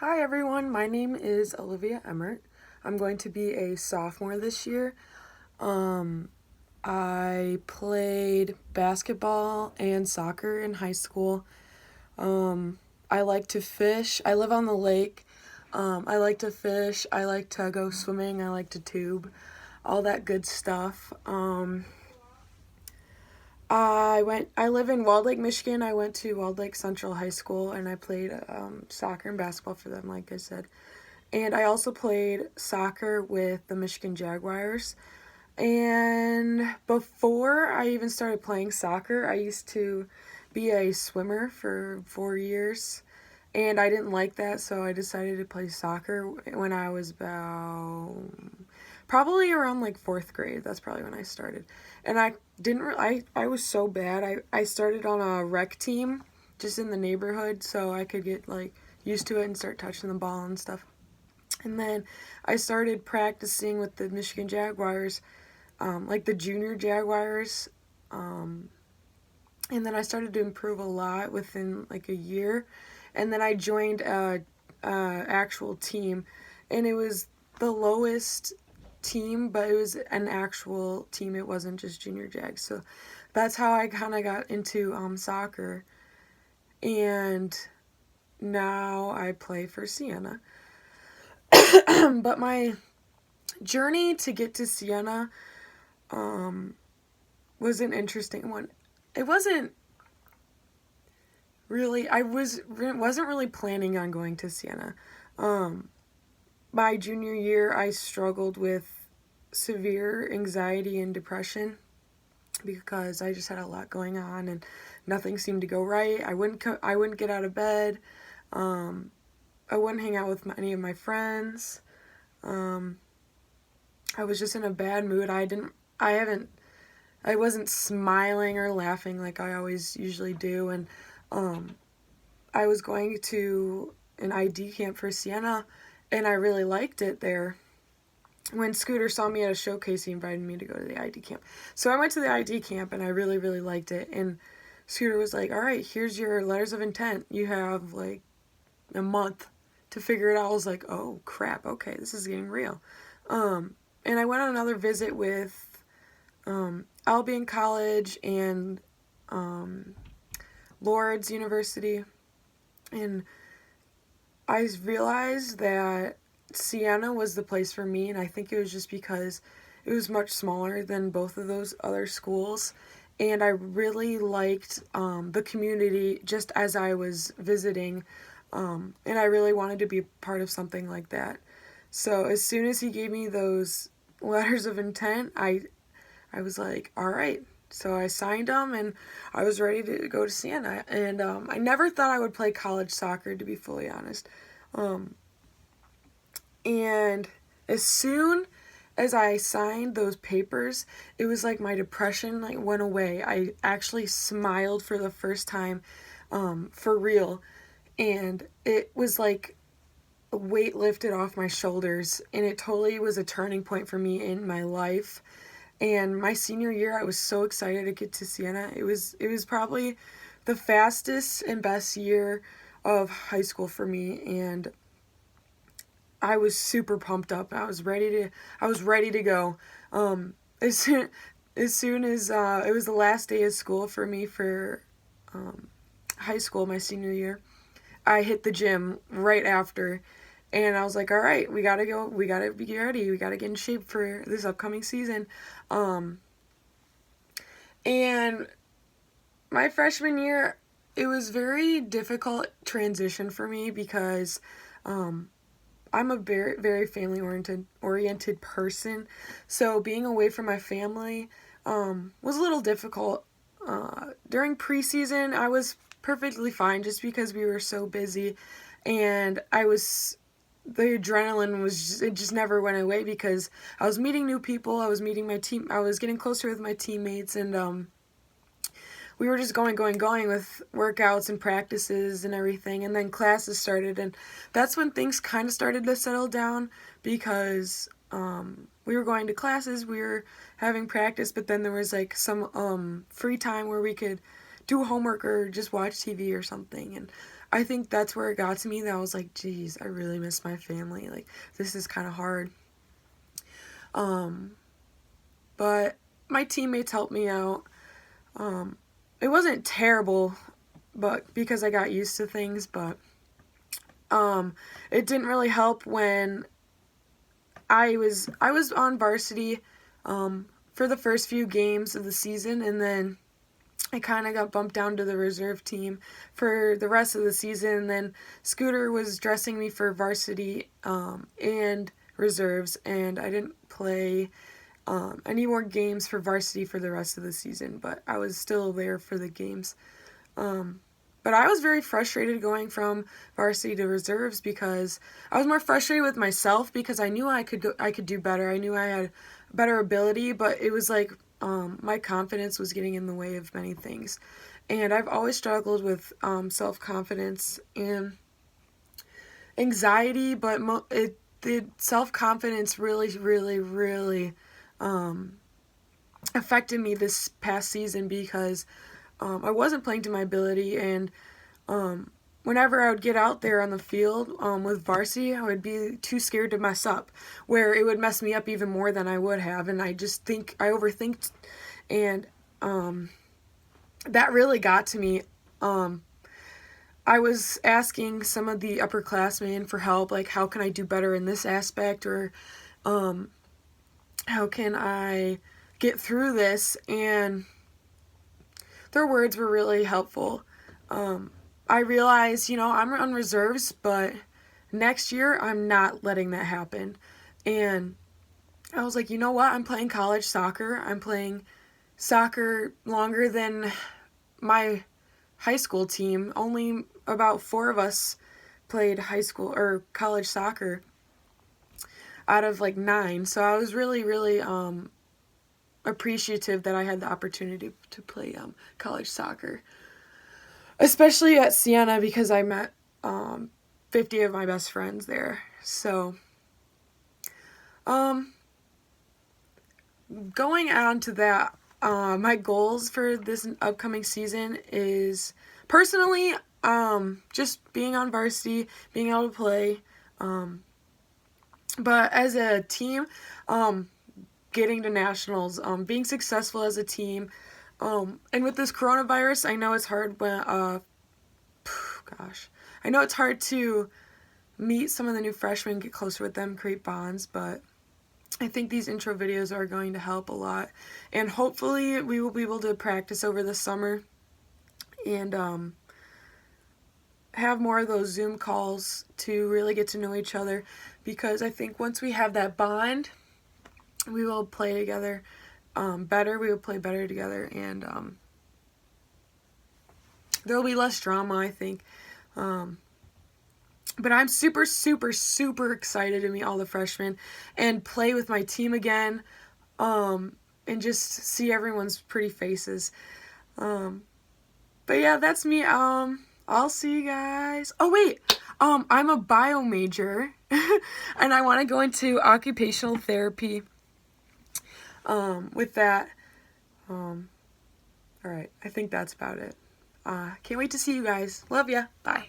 Hi everyone, my name is Olivia Emert. I'm going to be a sophomore this year. Um, I played basketball and soccer in high school. Um, I like to fish. I live on the lake. I like to fish. I like to go swimming. I like to tube. All that good stuff. I live in Walled Lake, Michigan. I went to Walled Lake Central High School and I played soccer and basketball for them, like I said. And I also played soccer with the Michigan Jaguars. And before I even started playing soccer, I used to be a swimmer for 4 years. And I didn't like that, so I decided to play soccer when I was about probably around like fourth grade. That's probably when I started. And I didn't, I was so bad. I started on a rec team just in the neighborhood so I could get like used to it and start touching the ball and stuff. And then I started practicing with the Michigan Jaguars, like the junior Jaguars. Um, and then I started to improve a lot within like a year. And then I joined a actual team, and it was the lowest team, but it was an actual team. It wasn't just junior Jags. So that's how I kind of got into soccer. And now I play for Siena. But my journey to get to Siena um, was an interesting one. It wasn't really. Wasn't really planning on going to Siena. Um, my junior year, I struggled with severe anxiety and depression because I just had a lot going on and nothing seemed to go right. I wouldn't get out of bed. Um, I wouldn't hang out with any of my friends. Um, I was just in a bad mood. I haven't I wasn't smiling or laughing like I always usually do. And um, I was going to an ID camp for Siena, and I really liked it there. When Scooter saw me at a showcase, he invited me to go to the ID camp. So I went to the ID camp, and I really, really liked it. And Scooter was like, all right, here's your letters of intent. You have like a month to figure it out. I was like, oh, crap. Okay, this is getting real. And I went on another visit with Albion College and Lourdes University, and I realized that Siena was the place for me, and I think it was just because it was much smaller than both of those other schools, and I really liked the community just as I was visiting, and I really wanted to be part of something like that. So as soon as he gave me those letters of intent, I was like, all right. So I signed them and I was ready to go to Siena. And I never thought I would play college soccer, to be fully honest. Um, and as soon as I signed those papers, it was like my depression like went away. I actually smiled for the first time, for real. And it was like a weight lifted off my shoulders. And it totally was a turning point for me in my life. And my senior year, I was so excited to get to Siena. It was probably the fastest and best year of high school for me, and I was super pumped up. I was ready to go. Um, as soon as soon as it was the last day of school for me for um, high school, my senior year, I hit the gym right after. And I was like, all right, we gotta go. We gotta be ready. We gotta get in shape for this upcoming season. Um, and my freshman year, it was very difficult transition for me because um, I'm a very, very family oriented person. So being away from my family was a little difficult. During preseason, I was perfectly fine just because we were so busy, and the adrenaline was it just never went away because I was meeting new people. I was meeting my team. I was getting closer with my teammates, and we were just going with workouts and practices and everything. And then classes started, and that's when things kind of started to settle down because we were going to classes, we were having practice, but then there was like some free time where we could do homework or just watch TV or something. And I think that's where it got to me, that I was like, geez, I really miss my family. Like, this is kind of hard. But my teammates helped me out. It wasn't terrible, but because I got used to things, but it didn't really help when I was on varsity for the first few games of the season, and then I kind of got bumped down to the reserve team for the rest of the season. And then Scooter was dressing me for varsity and reserves, and I didn't play any more games for varsity for the rest of the season, but I was still there for the games. But I was very frustrated going from varsity to reserves because I was more frustrated with myself because I knew I could do better. I knew I had better ability, but it was like my confidence was getting in the way of many things. And I've always struggled with self-confidence and anxiety, but the self-confidence really affected me this past season because I wasn't playing to my ability, and whenever I would get out there on the field with varsity, I would be too scared to mess up, where it would mess me up even more than I would have, and I overthinked, and that really got to me. I was asking some of the upperclassmen for help, like how can I do better in this aspect, or how can I get through this, and their words were really helpful. I realized, I'm on reserves, but next year I'm not letting that happen. And I was like, you know what? I'm playing college soccer. I'm playing soccer longer than my high school team. Only about 4 of us played high school or college soccer out of like 9. So I was really appreciative that I had the opportunity to play college soccer, especially at Siena, because I met 50 of my best friends there. So going on to that, my goals for this upcoming season is personally just being on varsity, being able to play, but as a team, getting to nationals, being successful as a team. And with this coronavirus, I know it's hard when, I know it's hard to meet some of the new freshmen, get closer with them, create bonds, but I think these intro videos are going to help a lot. And hopefully we will be able to practice over the summer and have more of those Zoom calls to really get to know each other, because I think once we have that bond, we will play together better. We will play better together, and there will be less drama, I think. But I'm super excited to meet all the freshmen and play with my team again, and just see everyone's pretty faces. But yeah, that's me. I'll see you guys. Oh wait, I'm a bio major, and I want to go into occupational therapy. With that, all right, I think that's about it. Can't wait to see you guys. Love ya. Bye.